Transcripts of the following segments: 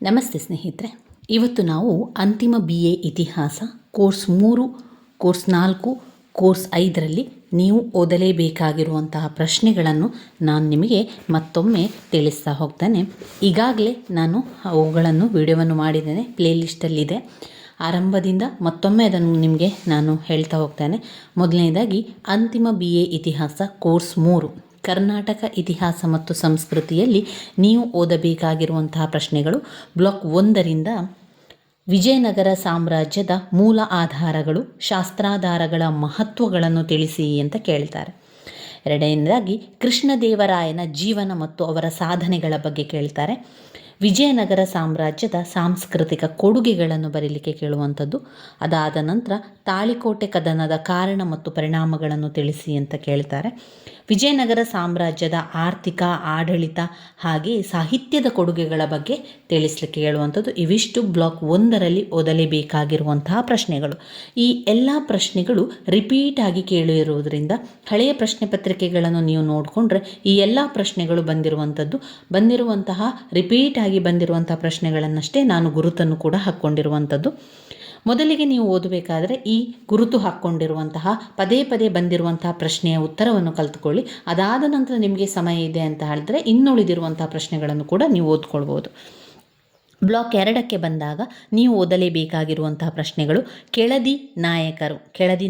ನಮಸ್ತೆ ಸ್ನೇಹಿತರೆ, ಇವತ್ತು ನಾವು ಅಂತಿಮ BA ಇತಿಹಾಸ ಕೋರ್ಸ್ 3, ಕೋರ್ಸ್ 4, ಕೋರ್ಸ್ 5ರಲ್ಲಿ ನೀವು ಓದಲೇಬೇಕಾಗಿರುವಂತಹ ಪ್ರಶ್ನೆಗಳನ್ನು ನಾನು ನಿಮಗೆ ಮತ್ತೊಮ್ಮೆ ತಿಳಿಸ್ತಾ ಹೋಗ್ತಾನೆ. ಈಗಾಗಲೇ ನಾನು ಅವುಗಳನ್ನು ವಿಡಿಯೋವನ್ನು ಮಾಡಿದ್ದೇನೆ, ಪ್ಲೇಲಿಸ್ಟಲ್ಲಿದೆ. ಆರಂಭದಿಂದ ಮತ್ತೊಮ್ಮೆ ಅದನ್ನು ನಿಮಗೆ ನಾನು ಹೇಳ್ತಾ ಹೋಗ್ತೇನೆ. ಮೊದಲನೇದಾಗಿ ಅಂತಿಮ BA ಇತಿಹಾಸ ಕೋರ್ಸ್ 3 ಕರ್ನಾಟಕ ಇತಿಹಾಸ ಮತ್ತು ಸಂಸ್ಕೃತಿಯಲ್ಲಿ ನೀವು ಓದಬೇಕಾಗಿರುವಂತಹ ಪ್ರಶ್ನೆಗಳು. ಬ್ಲಾಕ್ 1ರಿಂದ ವಿಜಯನಗರ ಸಾಮ್ರಾಜ್ಯದ ಮೂಲ ಆಧಾರಗಳು, ಶಾಸ್ತ್ರಾಧಾರಗಳ ಮಹತ್ವಗಳನ್ನು ತಿಳಿಸಿ ಅಂತ ಕೇಳ್ತಾರೆ. ಎರಡನೇದಾಗಿ ಕೃಷ್ಣದೇವರಾಯನ ಜೀವನ ಮತ್ತು ಅವರ ಸಾಧನೆಗಳ ಬಗ್ಗೆ ಕೇಳ್ತಾರೆ. ವಿಜಯನಗರ ಸಾಮ್ರಾಜ್ಯದ ಸಾಂಸ್ಕೃತಿಕ ಕೊಡುಗೆಗಳನ್ನು ಬರೀಲಿಕ್ಕೆ ಕೇಳುವಂಥದ್ದು. ಅದಾದ ನಂತರ ತಾಳಿಕೋಟೆ ಕದನದ ಕಾರಣ ಮತ್ತು ಪರಿಣಾಮಗಳನ್ನು ತಿಳಿಸಿ ಅಂತ ಕೇಳ್ತಾರೆ. ವಿಜಯನಗರ ಸಾಮ್ರಾಜ್ಯದ ಆರ್ಥಿಕ, ಆಡಳಿತ ಹಾಗೆ ಸಾಹಿತ್ಯದ ಕೊಡುಗೆಗಳ ಬಗ್ಗೆ ತಿಳಿಸ್ಲಿಕ್ಕೆ ಹೇಳುವಂಥದ್ದು. ಇವಿಷ್ಟು ಬ್ಲಾಕ್ 1ರಲ್ಲಿ ಓದಲೇಬೇಕಾಗಿರುವಂತಹ ಪ್ರಶ್ನೆಗಳು. ಈ ಎಲ್ಲ ಪ್ರಶ್ನೆಗಳು ರಿಪೀಟ್ ಆಗಿ ಕೇಳಿರುವುದರಿಂದ ಹಳೆಯ ಪ್ರಶ್ನೆ ಪತ್ರಿಕೆಗಳನ್ನು ನೀವು ನೋಡಿಕೊಂಡ್ರೆ ಈ ಎಲ್ಲ ಪ್ರಶ್ನೆಗಳು ಬಂದಿರುವಂತಹ ರಿಪೀಟ್ ಆಗಿ ಬಂದಿರುವಂತಹ ಪ್ರಶ್ನೆಗಳನ್ನಷ್ಟೇ ನಾನು ಗುರುತನ್ನು ಕೂಡ ಹಾಕ್ಕೊಂಡಿರುವಂಥದ್ದು. ಮೊದಲಿಗೆ ನೀವು ಓದಬೇಕಾದರೆ ಈ ಗುರುತು ಹಾಕ್ಕೊಂಡಿರುವಂತಹ ಪದೇ ಪದೇ ಬಂದಿರುವಂತಹ ಪ್ರಶ್ನೆಯ ಉತ್ತರವನ್ನು ಕಲಿತುಕೊಳ್ಳಿ. ಅದಾದ ನಂತರ ನಿಮಗೆ ಸಮಯ ಇದೆ ಅಂತ ಹೇಳಿದ್ರೆ ಇನ್ನುಳಿದಿರುವಂತಹ ಪ್ರಶ್ನೆಗಳನ್ನು ಕೂಡ ನೀವು ಓದ್ಕೊಳ್ಬೋದು. ಬ್ಲಾಕ್ 2ಕ್ಕೆ ಬಂದಾಗ ನೀವು ಓದಲೇಬೇಕಾಗಿರುವಂತಹ ಪ್ರಶ್ನೆಗಳು ಕೆಳದಿ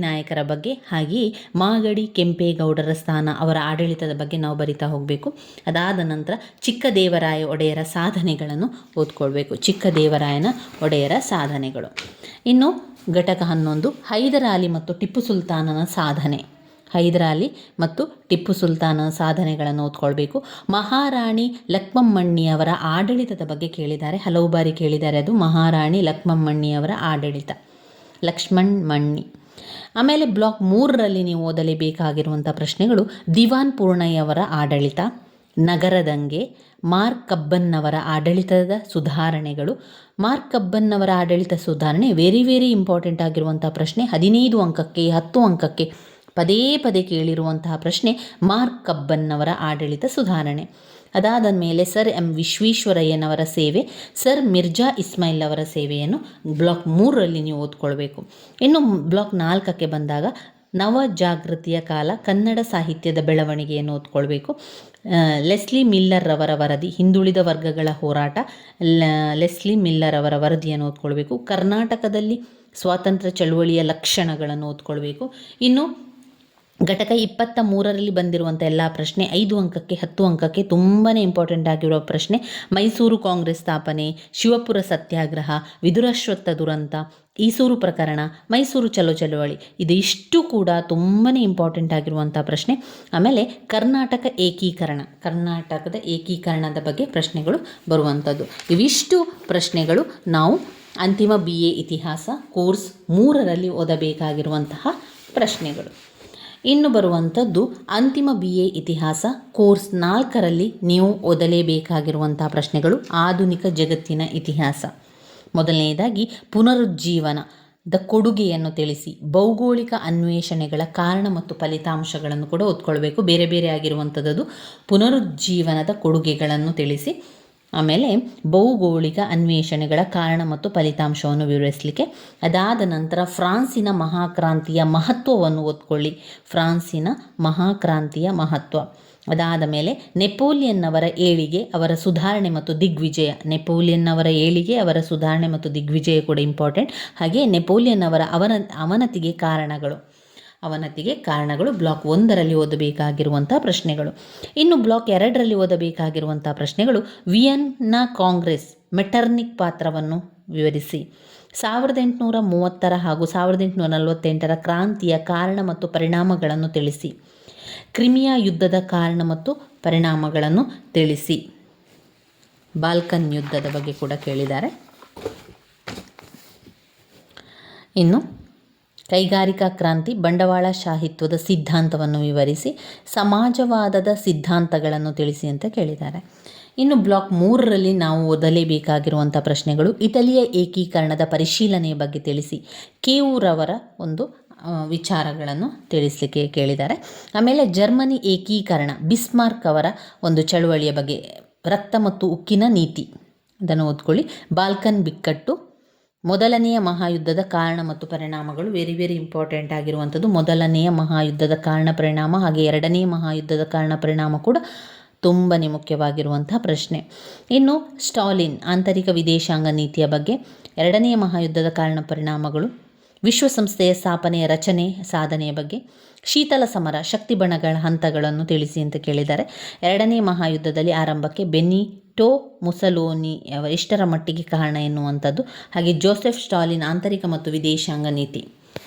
ನಾಯಕರ ಬಗ್ಗೆ, ಹಾಗೆಯೇ ಮಾಗಡಿ ಕೆಂಪೇಗೌಡರ ಸ್ಥಾನ, ಅವರ ಆಡಳಿತದ ಬಗ್ಗೆ ನಾವು ಬರಿತಾ ಹೋಗಬೇಕು. ಅದಾದ ನಂತರ ಚಿಕ್ಕದೇವರಾಯ ಒಡೆಯರ ಸಾಧನೆಗಳನ್ನು ಓದ್ಕೊಳ್ಬೇಕು. ಚಿಕ್ಕದೇವರಾಯನ ಒಡೆಯರ ಸಾಧನೆಗಳು. ಇನ್ನು ಘಟಕ 11 ಹೈದರಾಲಿ ಮತ್ತು ಟಿಪ್ಪು ಸುಲ್ತಾನನ ಸಾಧನೆ. ಹೈದರಾಲಿ ಮತ್ತು ಟಿಪ್ಪು ಸುಲ್ತಾನನ ಸಾಧನೆಗಳನ್ನು ಓದ್ಕೊಳ್ಬೇಕು. ಮಹಾರಾಣಿ ಲಕ್ಷ್ಮಮ್ಮಣ್ಣಿಯವರ ಆಡಳಿತದ ಬಗ್ಗೆ ಕೇಳಿದ್ದಾರೆ, ಹಲವು ಬಾರಿ ಕೇಳಿದ್ದಾರೆ. ಅದು ಮಹಾರಾಣಿ ಲಕ್ಷ್ಮಮ್ಮಣ್ಣಿಯವರ ಆಡಳಿತ, ಲಕ್ಷ್ಮಣ್. ಆಮೇಲೆ ಬ್ಲಾಕ್ 3ರಲ್ಲಿ ನೀವು ಓದಲೇಬೇಕಾಗಿರುವಂಥ ಪ್ರಶ್ನೆಗಳು ದಿವಾನ್ ಪೂರ್ಣಯ್ಯವರ ಆಡಳಿತ, ನಗರದಂಗೆ, ಮಾರ್ಕ್ ಕಬ್ಬನ್ನವರ ಆಡಳಿತದ ಸುಧಾರಣೆಗಳು. ಮಾರ್ಕ್ ಕಬ್ಬನ್ನವರ ಆಡಳಿತ ಸುಧಾರಣೆ ವೆರಿ ಇಂಪಾರ್ಟೆಂಟ್ ಆಗಿರುವಂಥ ಪ್ರಶ್ನೆ. 15 ಅಂಕಕ್ಕೆ 10 ಅಂಕಕ್ಕೆ ಪದೇ ಪದೇ ಕೇಳಿರುವಂತಹ ಪ್ರಶ್ನೆ ಮಾರ್ಕ್ ಕಬ್ಬನ್ನವರ ಆಡಳಿತ ಸುಧಾರಣೆ. ಅದಾದ ಮೇಲೆ ಸರ್ ಎಂ ವಿಶ್ವೇಶ್ವರಯ್ಯನವರ ಸೇವೆ, ಸರ್ ಮಿರ್ಜಾ ಇಸ್ಮಾಯಿಲ್ ಅವರ ಸೇವೆಯನ್ನು ಬ್ಲಾಕ್ 3ರಲ್ಲಿ ನೀವು ಓದ್ಕೊಳ್ಬೇಕು. ಇನ್ನು ಬ್ಲಾಕ್ 4ಕ್ಕೆ ಬಂದಾಗ ನವಜಾಗೃತಿಯ ಕಾಲ, ಕನ್ನಡ ಸಾಹಿತ್ಯದ ಬೆಳವಣಿಗೆಯನ್ನು ಓದ್ಕೊಳ್ಬೇಕು. ಲೆಸ್ಲಿ ಮಿಲ್ಲರ್ ಅವರ ವರದಿ, ಹಿಂದುಳಿದ ವರ್ಗಗಳ ಹೋರಾಟ, ಲೆಸ್ಲಿ ಮಿಲ್ಲರ್ ಅವರ ವರದಿಯನ್ನು ಓದ್ಕೊಳ್ಬೇಕು. ಕರ್ನಾಟಕದಲ್ಲಿ ಸ್ವಾತಂತ್ರ್ಯ ಚಳುವಳಿಯ ಲಕ್ಷಣಗಳನ್ನು ಓದ್ಕೊಳ್ಬೇಕು. ಇನ್ನು ಘಟಕ 23ರಲ್ಲಿ ಬಂದಿರುವಂಥ ಎಲ್ಲ ಪ್ರಶ್ನೆ 5 ಅಂಕಕ್ಕೆ 10 ಅಂಕಕ್ಕೆ ತುಂಬಾ ಇಂಪಾರ್ಟೆಂಟ್ ಆಗಿರೋ ಪ್ರಶ್ನೆ. ಮೈಸೂರು ಕಾಂಗ್ರೆಸ್ ಸ್ಥಾಪನೆ, ಶಿವಪುರ ಸತ್ಯಾಗ್ರಹ, ವಿದುರಾಶ್ವತ್ಥ ದುರಂತ, ಈಸೂರು ಪ್ರಕರಣ, ಮೈಸೂರು ಚಳುವಳಿ, ಇದಿಷ್ಟು ಕೂಡ ತುಂಬಾ ಇಂಪಾರ್ಟೆಂಟ್ ಆಗಿರುವಂಥ ಪ್ರಶ್ನೆ. ಆಮೇಲೆ ಕರ್ನಾಟಕದ ಏಕೀಕರಣದ ಬಗ್ಗೆ ಪ್ರಶ್ನೆಗಳು ಬರುವಂಥದ್ದು. ಇವಿಷ್ಟು ಪ್ರಶ್ನೆಗಳು ನಾವು ಅಂತಿಮ BA ಇತಿಹಾಸ ಕೋರ್ಸ್ 3ರಲ್ಲಿ ಓದಬೇಕಾಗಿರುವಂತಹ ಪ್ರಶ್ನೆಗಳು. ಇನ್ನು ಬರುವಂಥದ್ದು ಅಂತಿಮ BA ಇತಿಹಾಸ ಕೋರ್ಸ್ 4ರಲ್ಲಿ ನೀವು ಓದಲೇಬೇಕಾಗಿರುವಂತಹ ಪ್ರಶ್ನೆಗಳು ಆಧುನಿಕ ಜಗತ್ತಿನ ಇತಿಹಾಸ. ಮೊದಲನೆಯದಾಗಿ ಪುನರುಜ್ಜೀವನದ ಕೊಡುಗೆಯನ್ನು ತಿಳಿಸಿ, ಭೌಗೋಳಿಕ ಅನ್ವೇಷಣೆಗಳ ಕಾರಣ ಮತ್ತು ಫಲಿತಾಂಶಗಳನ್ನು ಕೂಡ ಓದ್ಕೊಳ್ಬೇಕು. ಬೇರೆ ಬೇರೆ ಆಗಿರುವಂಥದ್ದು ಪುನರುಜ್ಜೀವನದ ಕೊಡುಗೆಗಳನ್ನು ತಿಳಿಸಿ. ಆಮೇಲೆ ಭೌಗೋಳಿಕ ಅನ್ವೇಷಣೆಗಳ ಕಾರಣ ಮತ್ತು ಫಲಿತಾಂಶವನ್ನು ವಿವರಿಸಲಿಕ್ಕೆ. ಅದಾದ ನಂತರ ಫ್ರಾನ್ಸಿನ ಮಹಾಕ್ರಾಂತಿಯ ಮಹತ್ವವನ್ನು ಓದ್ಕೊಳ್ಳಿ, ಫ್ರಾನ್ಸಿನ ಮಹಾಕ್ರಾಂತಿಯ ಮಹತ್ವ. ಅದಾದ ಮೇಲೆ ನೆಪೋಲಿಯನ್ನವರ ಏಳಿಗೆ, ಅವರ ಸುಧಾರಣೆ ಮತ್ತು ದಿಗ್ವಿಜಯ. ನೆಪೋಲಿಯನ್ನವರ ಏಳಿಗೆ, ಅವರ ಸುಧಾರಣೆ ಮತ್ತು ದಿಗ್ವಿಜಯ ಕೂಡ ಇಂಪಾರ್ಟೆಂಟ್. ಹಾಗೆ ನೆಪೋಲಿಯನ್ ಅವರ ಅವನತಿಗೆ ಕಾರಣಗಳು ಬ್ಲಾಕ್ 1ರಲ್ಲಿ ಓದಬೇಕಾಗಿರುವಂಥ ಪ್ರಶ್ನೆಗಳು. ಇನ್ನು ಬ್ಲಾಕ್ 2ರಲ್ಲಿ ಓದಬೇಕಾಗಿರುವಂಥ ಪ್ರಶ್ನೆಗಳು ವಿಯೆನ್ನಾ ಕಾಂಗ್ರೆಸ್ ಮೆಟರ್ನಿಕ್ ಪಾತ್ರವನ್ನು ವಿವರಿಸಿ, 1830 ಹಾಗೂ 1848 ಕ್ರಾಂತಿಯ ಕಾರಣ ಮತ್ತು ಪರಿಣಾಮಗಳನ್ನು ತಿಳಿಸಿ, ಕ್ರಿಮಿಯಾ ಯುದ್ಧದ ಕಾರಣ ಮತ್ತು ಪರಿಣಾಮಗಳನ್ನು ತಿಳಿಸಿ, ಬಾಲ್ಕನ್ ಯುದ್ಧದ ಬಗ್ಗೆ ಕೂಡ ಕೇಳಿದ್ದಾರೆ. ಇನ್ನು ಕೈಗಾರಿಕಾ ಕ್ರಾಂತಿ, ಬಂಡವಾಳಶಾಹಿತ್ವದ ಸಿದ್ಧಾಂತವನ್ನು ವಿವರಿಸಿ, ಸಮಾಜವಾದದ ಸಿದ್ಧಾಂತಗಳನ್ನು ತಿಳಿಸಿ ಅಂತ ಕೇಳಿದ್ದಾರೆ. ಇನ್ನು ಬ್ಲಾಕ್ 3ರಲ್ಲಿ ನಾವು ಓದಲೇಬೇಕಾಗಿರುವಂಥ ಪ್ರಶ್ನೆಗಳು ಇಟಲಿಯ ಏಕೀಕರಣದ ಪರಿಶೀಲನೆಯ ಬಗ್ಗೆ ತಿಳಿಸಿ, ಕೇವೂರವರ ಒಂದು ವಿಚಾರಗಳನ್ನು ತಿಳಿಸಲಿಕ್ಕೆ ಕೇಳಿದ್ದಾರೆ. ಆಮೇಲೆ ಜರ್ಮನಿ ಏಕೀಕರಣ, ಬಿಸ್ಮಾರ್ಕ್ ಅವರ ಒಂದು ಚಳುವಳಿಯ ಬಗ್ಗೆ, ರಕ್ತ ಮತ್ತು ಉಕ್ಕಿನ ನೀತಿ, ಅದನ್ನು ಓದ್ಕೊಳ್ಳಿ. ಬಾಲ್ಕನ್ ಬಿಕ್ಕಟ್ಟು, ಮೊದಲನೆಯ ಮಹಾಯುದ್ಧದ ಕಾರಣ ಮತ್ತು ಪರಿಣಾಮಗಳು, ವೆರಿ ವೆರಿ ಇಂಪಾರ್ಟೆಂಟ್ ಆಗಿರುವಂಥದ್ದು. ಮೊದಲನೆಯ ಮಹಾಯುದ್ಧದ ಕಾರಣ ಪರಿಣಾಮ ಹಾಗೆ ಎರಡನೆಯ ಮಹಾಯುದ್ಧದ ಕಾರಣ ಪರಿಣಾಮ ಕೂಡ ತುಂಬಾ ಮುಖ್ಯವಾಗಿರುವಂತಹ ಪ್ರಶ್ನೆ. ಇನ್ನು ಸ್ಟಾಲಿನ್ ಆಂತರಿಕ ವಿದೇಶಾಂಗ ನೀತಿಯ ಬಗ್ಗೆ, ಎರಡನೆಯ ಮಹಾಯುದ್ಧದ ಕಾರಣ ಪರಿಣಾಮಗಳು, ವಿಶ್ವಸಂಸ್ಥೆಯ ಸ್ಥಾಪನೆಯ ರಚನೆ ಸಾಧನೆಯ ಬಗ್ಗೆ, ಶೀತಲ ಸಮರ ಶಕ್ತಿ ಬಣಗಳ ಹಂತಗಳನ್ನು ತಿಳಿಸಿ ಅಂತ ಕೇಳಿದ್ದಾರೆ. ಎರಡನೇ ಮಹಾಯುದ್ಧದಲ್ಲಿ ಆರಂಭಕ್ಕೆ ಬೆನಿಟೋ ಮುಸಲೋನಿ ಎಷ್ಟರ ಮಟ್ಟಿಗೆ ಕಾರಣ ಎನ್ನುವಂಥದ್ದು. ಹಾಗೆ ಜೋಸೆಫ್ ಸ್ಟಾಲಿನ್ ಆಂತರಿಕ ಮತ್ತು ವಿದೇಶಾಂಗ ನೀತಿ,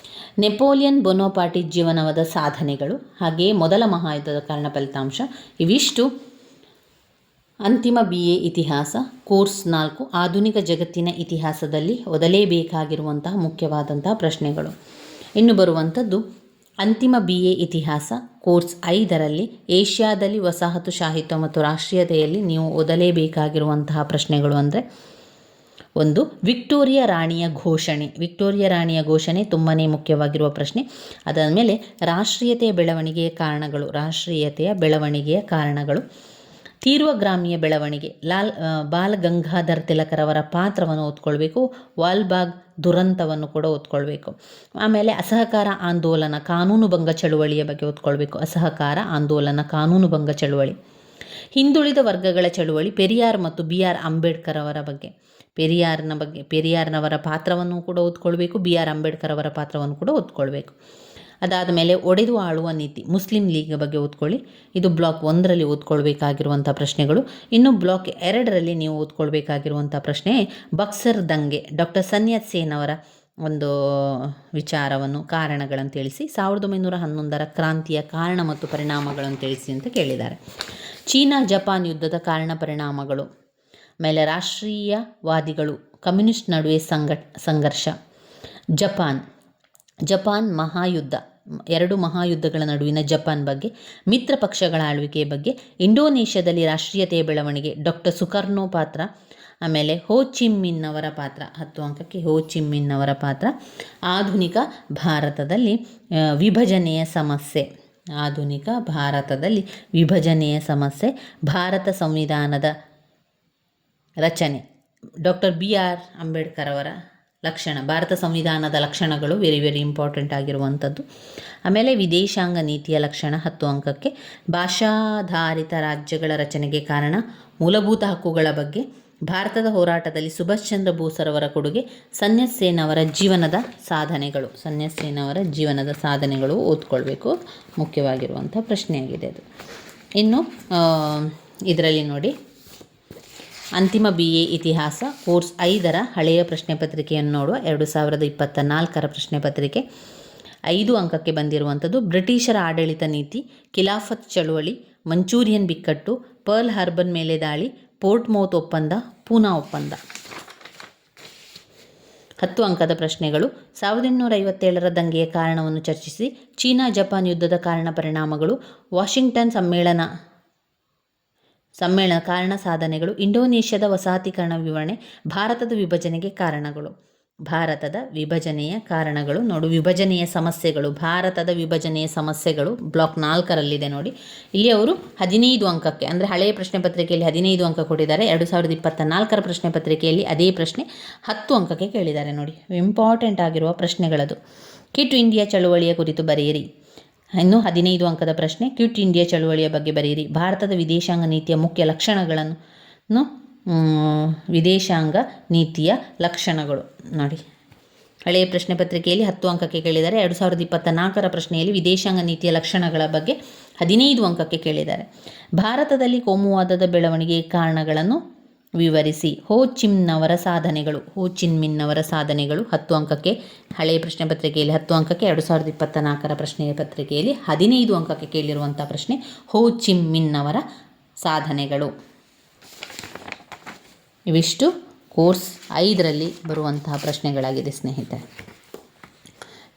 ನೆಪೋಲಿಯನ್ ಬೊನೋಪಾರ್ಟಿ ಜೀವನದ ಸಾಧನೆಗಳು, ಹಾಗೆಯೇ ಮೊದಲ ಮಹಾಯುದ್ಧದ ಕಾರಣ ಫಲಿತಾಂಶ. ಇವಿಷ್ಟು ಅಂತಿಮ BA ಇತಿಹಾಸ ಕೋರ್ಸ್ 4 ಆಧುನಿಕ ಜಗತ್ತಿನ ಇತಿಹಾಸದಲ್ಲಿ ಓದಲೇಬೇಕಾಗಿರುವಂತಹ ಮುಖ್ಯವಾದಂತಹ ಪ್ರಶ್ನೆಗಳು. ಇನ್ನು ಬರುವಂಥದ್ದು ಅಂತಿಮ BA ಇತಿಹಾಸ ಕೋರ್ಸ್ 5ರಲ್ಲಿ ಏಷ್ಯಾದಲ್ಲಿ ವಸಾಹತುಶಾಹಿತ್ವ ಮತ್ತು ರಾಷ್ಟ್ರೀಯತೆಯಲ್ಲಿ ನೀವು ಓದಲೇಬೇಕಾಗಿರುವಂತಹ ಪ್ರಶ್ನೆಗಳು ಅಂದರೆ, ಒಂದು ವಿಕ್ಟೋರಿಯಾ ರಾಣಿಯ ಘೋಷಣೆ. ವಿಕ್ಟೋರಿಯಾ ರಾಣಿಯ ಘೋಷಣೆ ತುಂಬಾ ಮುಖ್ಯವಾಗಿರುವ ಪ್ರಶ್ನೆ. ಅದಾದ ಮೇಲೆ ರಾಷ್ಟ್ರೀಯತೆಯ ಬೆಳವಣಿಗೆಯ ಕಾರಣಗಳು, ರಾಷ್ಟ್ರೀಯತೆಯ ಬೆಳವಣಿಗೆಯ ಕಾರಣಗಳು, ತೀವ್ರಗ್ರಾಮಿಯ ಬೆಳವಣಿಗೆ, ಬಾಲ ಗಂಗಾಧರ್ ತಿಲಕರವರ ಪಾತ್ರವನ್ನು ಓದ್ಕೊಳ್ಬೇಕು. ವಾಲ್ಬಾಗ್ ದುರಂತವನ್ನು ಕೂಡ ಓದ್ಕೊಳ್ಬೇಕು. ಆಮೇಲೆ ಅಸಹಕಾರ ಆಂದೋಲನ ಕಾನೂನುಭಂಗ ಚಳುವಳಿಯ ಬಗ್ಗೆ ಓದ್ಕೊಳ್ಬೇಕು. ಅಸಹಕಾರ ಆಂದೋಲನ ಕಾನೂನುಭಂಗ ಚಳುವಳಿ, ಹಿಂದುಳಿದ ವರ್ಗಗಳ ಚಳುವಳಿ, ಪೆರಿಯಾರ್ ಮತ್ತು BR ಅಂಬೇಡ್ಕರ್ ಅವರ ಬಗ್ಗೆ, ಪೆರಿಯಾರ್ನವರ ಪಾತ್ರವನ್ನು ಕೂಡ ಓದ್ಕೊಳ್ಬೇಕು. BR ಅಂಬೇಡ್ಕರ್ ಅವರ ಪಾತ್ರವನ್ನು ಕೂಡ ಓದ್ಕೊಳ್ಬೇಕು. ಅದಾದ ಮೇಲೆ ಒಡೆದು ಆಳುವ ನೀತಿ, ಮುಸ್ಲಿಂ ಲೀಗ್ ಬಗ್ಗೆ ಓದ್ಕೊಳ್ಳಿ. ಇದು ಬ್ಲಾಕ್ 1ರಲ್ಲಿ ಓದ್ಕೊಳ್ಬೇಕಾಗಿರುವಂಥ ಪ್ರಶ್ನೆಗಳು. ಇನ್ನು ಬ್ಲಾಕ್ 2ರಲ್ಲಿ ನೀವು ಓದ್ಕೊಳ್ಬೇಕಾಗಿರುವಂಥ ಪ್ರಶ್ನೆ ಬಕ್ಸರ್ ದಂಗೆ, ಡಾಕ್ಟರ್ ಸನ್ಯತ್ ಸೇನ್ ಅವರ ಒಂದು ವಿಚಾರವನ್ನು, ಕಾರಣಗಳನ್ನು ತಿಳಿಸಿ. 1911ರ ಕ್ರಾಂತಿಯ ಕಾರಣ ಮತ್ತು ಪರಿಣಾಮಗಳನ್ನು ತಿಳಿಸಿ ಅಂತ ಕೇಳಿದ್ದಾರೆ. ಚೀನಾ ಜಪಾನ್ ಯುದ್ಧದ ಕಾರಣ ಪರಿಣಾಮಗಳು, ಆಮೇಲೆ ರಾಷ್ಟ್ರೀಯವಾದಿಗಳು ಕಮ್ಯುನಿಸ್ಟ್ ನಡುವೆ ಸಂಘರ್ಷ, ಜಪಾನ್ ಮಹಾಯುದ್ಧ, 2 ಮಹಾಯುದ್ಧಗಳ ನಡುವಿನ ಜಪಾನ್ ಬಗ್ಗೆ, ಮಿತ್ರ ಪಕ್ಷಗಳ ಆಳ್ವಿಕೆಯ ಬಗ್ಗೆ, ಇಂಡೋನೇಷ್ಯಾದಲ್ಲಿ ರಾಷ್ಟ್ರೀಯತೆಯ ಬೆಳವಣಿಗೆ, ಡಾಕ್ಟರ್ ಸುಕರ್ನೋ ಪಾತ್ರ, ಆಮೇಲೆ ಹೋ ಚಿನ್ ಮಿನ್ ಅವರ ಪಾತ್ರ, 10 ಅಂಕಕ್ಕೆ ಹೋ ಚಿನ್ ಮಿನ್ ಅವರ ಪಾತ್ರ, ಆಧುನಿಕ ಭಾರತದಲ್ಲಿ ವಿಭಜನೆಯ ಸಮಸ್ಯೆ, ಆಧುನಿಕ ಭಾರತದಲ್ಲಿ ವಿಭಜನೆಯ ಸಮಸ್ಯೆ, ಭಾರತ ಸಂವಿಧಾನದ ರಚನೆ, ಡಾಕ್ಟರ್ BR ಅಂಬೇಡ್ಕರ್ ಅವರ ಲಕ್ಷಣ, ಭಾರತ ಸಂವಿಧಾನದ ಲಕ್ಷಣಗಳು ವೆರಿ ವೆರಿ ಇಂಪಾರ್ಟೆಂಟ್ ಆಗಿರುವಂಥದ್ದು. ಆಮೇಲೆ ವಿದೇಶಾಂಗ ನೀತಿಯ ಲಕ್ಷಣ 10 ಅಂಕಕ್ಕೆ, ಭಾಷಾಧಾರಿತ ರಾಜ್ಯಗಳ ರಚನೆಗೆ ಕಾರಣ, ಮೂಲಭೂತ ಹಕ್ಕುಗಳ ಬಗ್ಗೆ, ಭಾರತದ ಹೋರಾಟದಲ್ಲಿ ಸುಭಾಷ್ ಚಂದ್ರ ಬೋಸರವರ ಕೊಡುಗೆ, ಸನ್ಯತ್ ಸೇನ್ ಅವರ ಜೀವನದ ಸಾಧನೆಗಳು ಓದ್ಕೊಳ್ಬೇಕು. ಮುಖ್ಯವಾಗಿರುವಂಥ ಪ್ರಶ್ನೆಯಾಗಿದೆ ಅದು. ಇನ್ನು ಇದರಲ್ಲಿ ನೋಡಿ ಅಂತಿಮ BA ಇತಿಹಾಸ ಕೋರ್ಸ್ 5ರ ಹಳೆಯ ಪ್ರಶ್ನೆ ಪತ್ರಿಕೆಯನ್ನು ನೋಡುವ. 2024ರ ಪ್ರಶ್ನೆ ಪತ್ರಿಕೆ 5 ಅಂಕಕ್ಕೆ ಬಂದಿರುವಂಥದ್ದು. ಬ್ರಿಟಿಷರ ಆಡಳಿತ ನೀತಿ, ಖಿಲಾಫತ್ ಚಳುವಳಿ, ಮಂಚೂರಿಯನ್ ಬಿಕ್ಕಟ್ಟು, ಪರ್ಲ್ ಹಾರ್ಬರ್ ಮೇಲೆ ದಾಳಿ, ಪೋರ್ಟ್ಮೌತ್ ಒಪ್ಪಂದ, ಪೂನಾ ಒಪ್ಪಂದ. 10 ಅಂಕದ ಪ್ರಶ್ನೆಗಳು. 1857ರ ದಂಗೆಯ ಕಾರಣವನ್ನು ಚರ್ಚಿಸಿ, ಚೀನಾ ಜಪಾನ್ ಯುದ್ಧದ ಕಾರಣ ಪರಿಣಾಮಗಳು, ವಾಷಿಂಗ್ಟನ್ ಸಮ್ಮೇಳನ ಕಾರಣ ಸಾಧನೆಗಳು, ಇಂಡೋನೇಷ್ಯಾದ ವಸಾಹತೀಕರಣ ವಿವರಣೆ, ಭಾರತದ ವಿಭಜನೆಗೆ ಕಾರಣಗಳು, ಭಾರತದ ವಿಭಜನೆಯ ಕಾರಣಗಳು. ನೋಡು, ವಿಭಜನೆಯ ಸಮಸ್ಯೆಗಳು, ಭಾರತದ ವಿಭಜನೆಯ ಸಮಸ್ಯೆಗಳು ಬ್ಲಾಕ್ 4ರಲ್ಲಿದೆ ನೋಡಿ. ಇಲ್ಲಿ ಅವರು 15 ಅಂಕಕ್ಕೆ, ಅಂದರೆ ಹಳೆಯ ಪ್ರಶ್ನೆ ಪತ್ರಿಕೆಯಲ್ಲಿ 15 ಅಂಕ ಕೊಟ್ಟಿದ್ದಾರೆ. 2024ರ ಪ್ರಶ್ನೆ ಪತ್ರಿಕೆಯಲ್ಲಿ ಅದೇ ಪ್ರಶ್ನೆ 10 ಅಂಕಕ್ಕೆ ಕೇಳಿದ್ದಾರೆ ನೋಡಿ. ಇಂಪಾರ್ಟೆಂಟ್ ಆಗಿರುವ ಪ್ರಶ್ನೆಗಳದು. ಕ್ವಿಟ್ ಇಂಡಿಯಾ ಚಳುವಳಿಯ ಕುರಿತು ಬರೆಯಿರಿ. ಇನ್ನು 15 ಅಂಕದ ಪ್ರಶ್ನೆ, ಕ್ವಿಟ್ ಇಂಡಿಯಾ ಚಳುವಳಿಯ ಬಗ್ಗೆ ಬರೆಯಿರಿ. ಭಾರತದ ವಿದೇಶಾಂಗ ನೀತಿಯ ಮುಖ್ಯ ಲಕ್ಷಣಗಳನ್ನು, ವಿದೇಶಾಂಗ ನೀತಿಯ ಲಕ್ಷಣಗಳು ನೋಡಿ. ಹಳೆಯ ಪ್ರಶ್ನೆ ಪತ್ರಿಕೆಯಲ್ಲಿ 10 ಅಂಕಕ್ಕೆ ಕೇಳಿದ್ದಾರೆ. 2024ರ ಪ್ರಶ್ನೆಯಲ್ಲಿ ವಿದೇಶಾಂಗ ನೀತಿಯ ಲಕ್ಷಣಗಳ ಬಗ್ಗೆ 15 ಅಂಕಕ್ಕೆ ಕೇಳಿದ್ದಾರೆ. ಭಾರತದಲ್ಲಿ ಕೋಮುವಾದದ ಬೆಳವಣಿಗೆಯ ಕಾರಣಗಳನ್ನು ವಿವರಿಸಿ. ಹೋ ಚಿನ್ ಮಿನ್ ಅವರ ಸಾಧನೆಗಳು 10 ಅಂಕಕ್ಕೆ ಹಳೆಯ ಪ್ರಶ್ನೆ ಪತ್ರಿಕೆಯಲ್ಲಿ 10 ಅಂಕಕ್ಕೆ, 2024ರ ಪ್ರಶ್ನೆಯ ಪತ್ರಿಕೆಯಲ್ಲಿ 15 ಅಂಕಕ್ಕೆ ಕೇಳಿರುವಂಥ ಪ್ರಶ್ನೆ ಹೋ ಚಿನ್ ಮಿನ್ ಅವರ ಸಾಧನೆಗಳು. ಇವಿಷ್ಟು ಕೋರ್ಸ್ 5ರಲ್ಲಿ ಬರುವಂತಹ ಪ್ರಶ್ನೆಗಳಾಗಿದೆ ಸ್ನೇಹಿತರೆ.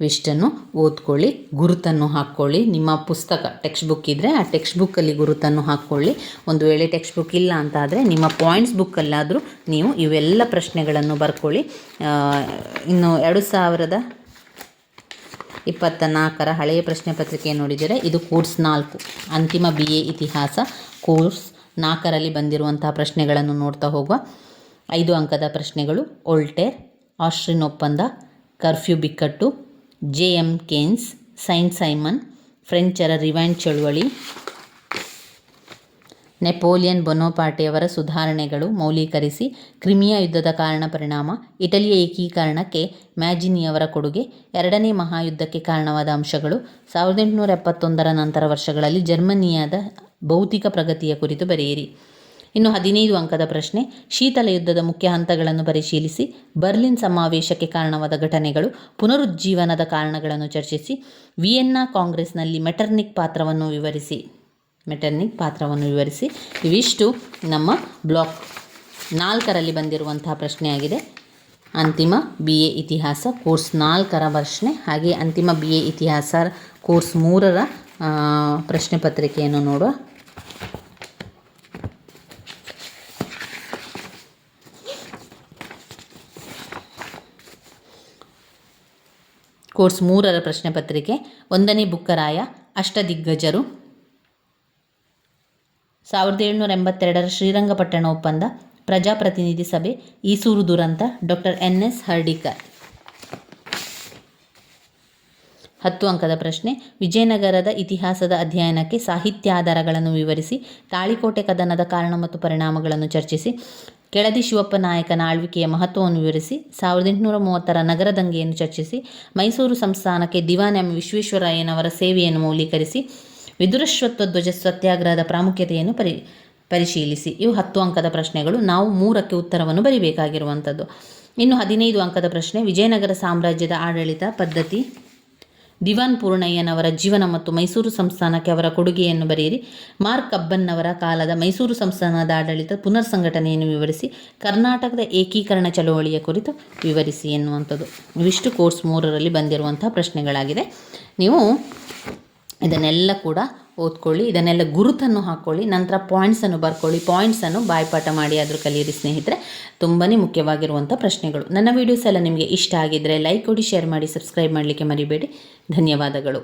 ಇವಿಷ್ಟನ್ನು ಓದ್ಕೊಳ್ಳಿ, ಗುರುತನ್ನು ಹಾಕ್ಕೊಳ್ಳಿ. ನಿಮ್ಮ ಪುಸ್ತಕ ಟೆಕ್ಸ್ಟ್ ಬುಕ್ ಇದ್ದರೆ ಆ ಟೆಕ್ಸ್ಟ್ ಬುಕ್ಕಲ್ಲಿ ಗುರುತನ್ನು ಹಾಕ್ಕೊಳ್ಳಿ. ಒಂದು ವೇಳೆ ಟೆಕ್ಸ್ಟ್ ಬುಕ್ ಇಲ್ಲ ಅಂತಾದರೆ ನಿಮ್ಮ ಪಾಯಿಂಟ್ಸ್ ಬುಕ್ಕಲ್ಲಾದರೂ ನೀವು ಇವೆಲ್ಲ ಪ್ರಶ್ನೆಗಳನ್ನು ಬರ್ಕೊಳ್ಳಿ. ಇನ್ನು 2024ರ ಹಳೆಯ ಪ್ರಶ್ನೆ ಪತ್ರಿಕೆ ನೋಡಿದರೆ ಇದು ಕೋರ್ಸ್ 4 ಅಂತಿಮ BA ಇತಿಹಾಸ ಕೋರ್ಸ್ 4ರಲ್ಲಿ ಬಂದಿರುವಂತಹ ಪ್ರಶ್ನೆಗಳನ್ನು ನೋಡ್ತಾ ಹೋಗುವ. 5 ಅಂಕದ ಪ್ರಶ್ನೆಗಳು. ವೋಲ್ಟೇರ್, ಆಸ್ಟ್ರಿನ್ ಒಪ್ಪಂದ, ಕರ್ಫ್ಯೂ ಬಿಕ್ಕಟ್ಟು, JM ಕೇನ್ಸ್, ಸೈಂಟ್ ಸೈಮನ್, ಫ್ರೆಂಚರ ರಿವೈಂಡ್ ಚಳುವಳಿ, ನೆಪೋಲಿಯನ್ ಬೊನಪಾರ್ಟೆಯವರ ಸುಧಾರಣೆಗಳು ಮೌಲ್ಯೀಕರಿಸಿ, ಕ್ರಿಮಿಯಾ ಯುದ್ಧದ ಕಾರಣ ಪರಿಣಾಮ, ಇಟಲಿಯ ಏಕೀಕರಣಕ್ಕೆ ಮ್ಯಾಜಿನಿಯವರ ಕೊಡುಗೆ, ಎರಡನೇ ಮಹಾಯುದ್ಧಕ್ಕೆ ಕಾರಣವಾದ ಅಂಶಗಳು, 1871 ನಂತರ ವರ್ಷಗಳಲ್ಲಿ ಜರ್ಮನಿಯಾದ ಭೌತಿಕ ಪ್ರಗತಿಯ ಕುರಿತು ಬರೆಯಿರಿ. ಇನ್ನು 15 ಅಂಕದ ಪ್ರಶ್ನೆ. ಶೀತಲ ಯುದ್ಧದ ಮುಖ್ಯ ಹಂತಗಳನ್ನು ಪರಿಶೀಲಿಸಿ, ಬರ್ಲಿನ್ ಸಮಾವೇಶಕ್ಕೆ ಕಾರಣವಾದ ಘಟನೆಗಳು, ಪುನರುಜ್ಜೀವನದ ಕಾರಣಗಳನ್ನು ಚರ್ಚಿಸಿ, ವಿಯೆನ್ನಾ ಕಾಂಗ್ರೆಸ್ನಲ್ಲಿ ಮೆಟರ್ನಿಕ್ ಪಾತ್ರವನ್ನು ವಿವರಿಸಿ. ಇವಿಷ್ಟು ನಮ್ಮ ಬ್ಲಾಕ್ 4ರಲ್ಲಿ ಬಂದಿರುವಂತಹ ಪ್ರಶ್ನೆಯಾಗಿದೆ. ಅಂತಿಮ BA ಇತಿಹಾಸ ಕೋರ್ಸ್ 4ರ ಪ್ರಶ್ನೆ, ಹಾಗೆ ಅಂತಿಮ BA ಇತಿಹಾಸ ಕೋರ್ಸ್ 3ರ ಪ್ರಶ್ನೆ ಪತ್ರಿಕೆಯನ್ನು ನೋಡುವ. ಕೋರ್ಸ್ 3ರ ಪ್ರಶ್ನೆ ಪತ್ರಿಕೆ. 1ನೇ ಬುಕ್ಕರಾಯ, ಅಷ್ಟದಿಗ್ಗಜರು, 1782 ಶ್ರೀರಂಗಪಟ್ಟಣ ಒಪ್ಪಂದ, ಪ್ರಜಾಪ್ರತಿನಿಧಿ ಸಭೆ, ಈಸೂರು ದುರಂತ, ಡಾಕ್ಟರ್ NS ಹರ್ಡಿಕರ್. 10 ಅಂಕದ ಪ್ರಶ್ನೆ. ವಿಜಯನಗರದ ಇತಿಹಾಸದ ಅಧ್ಯಯನಕ್ಕೆ ಸಾಹಿತ್ಯಾಧಾರಗಳನ್ನು ವಿವರಿಸಿ, ತಾಳಿಕೋಟೆ ಕದನದ ಕಾರಣ ಮತ್ತು ಪರಿಣಾಮಗಳನ್ನು ಚರ್ಚಿಸಿ, ಕೆಳದಿ ಶಿವಪ್ಪ ನಾಯಕನ ಆಳ್ವಿಕೆಯ ಮಹತ್ವವನ್ನು ವಿವರಿಸಿ, 1830ರ ನಗರ ದಂಗೆಯನ್ನು ಚರ್ಚಿಸಿ, ಮೈಸೂರು ಸಂಸ್ಥಾನಕ್ಕೆ ದಿವಾನ್ M ವಿಶ್ವೇಶ್ವರಯ್ಯನವರ ಸೇವೆಯನ್ನು ಮೌಲ್ಯೀಕರಿಸಿ, ವಿದುರಶ್ವತ್ವ ಧ್ವಜ ಸತ್ಯಾಗ್ರಹದ ಪ್ರಾಮುಖ್ಯತೆಯನ್ನು ಪರಿಶೀಲಿಸಿ. ಇವು 10 ಅಂಕದ ಪ್ರಶ್ನೆಗಳು. ನಾವು 3ಕ್ಕೆ ಉತ್ತರವನ್ನು ಬರಿಬೇಕಾಗಿರುವಂಥದ್ದು. ಇನ್ನು 15 ಅಂಕದ ಪ್ರಶ್ನೆ. ವಿಜಯನಗರ ಸಾಮ್ರಾಜ್ಯದ ಆಡಳಿತ ಪದ್ಧತಿ, ದಿವಾನ್ ಪೂರ್ಣಯ್ಯನವರ ಜೀವನ ಮತ್ತು ಮೈಸೂರು ಸಂಸ್ಥಾನಕ್ಕೆ ಅವರ ಕೊಡುಗೆಯನ್ನು ಬರೆಯಿರಿ. ಮಾರ್ಕ್ ಕಬ್ಬನ್ನವರ ಕಾಲದ ಮೈಸೂರು ಸಂಸ್ಥಾನದ ಆಡಳಿತ ಪುನರ್ ಸಂಘಟನೆಯನ್ನು ವಿವರಿಸಿ, ಕರ್ನಾಟಕದ ಏಕೀಕರಣ ಚಳವಳಿಯ ಕುರಿತು ವಿವರಿಸಿ ಎನ್ನುವಂಥದ್ದು. ಇವಿಷ್ಟು ಕೋರ್ಸ್ 3ರಲ್ಲಿ ಬಂದಿರುವಂಥ ಪ್ರಶ್ನೆಗಳಾಗಿದೆ. ನೀವು ಇದನ್ನೆಲ್ಲ ಕೂಡ ಓದ್ಕೊಳ್ಳಿ, ಇದನ್ನೆಲ್ಲ ಗುರುತನ್ನು ಹಾಕ್ಕೊಳ್ಳಿ, ನಂತರ ಪಾಯಿಂಟ್ಸನ್ನು ಬರ್ಕೊಳ್ಳಿ. ಪಾಯಿಂಟ್ಸನ್ನು ಬಾಯ್ಪಾಠ ಮಾಡಿ ಆದರೂ ಕಲಿಯಿರಿ ಸ್ನೇಹಿತರೆ. ತುಂಬಾ ಮುಖ್ಯವಾಗಿರುವಂಥ ಪ್ರಶ್ನೆಗಳು. ನನ್ನ ವೀಡಿಯೋಸ್ ಎಲ್ಲ ನಿಮಗೆ ಇಷ್ಟ ಆಗಿದ್ದರೆ ಲೈಕ್ ಕೊಡಿ, ಶೇರ್ ಮಾಡಿ, ಸಬ್ಸ್ಕ್ರೈಬ್ ಮಾಡಲಿಕ್ಕೆ ಮರಿಬೇಡಿ. ಧನ್ಯವಾದಗಳು.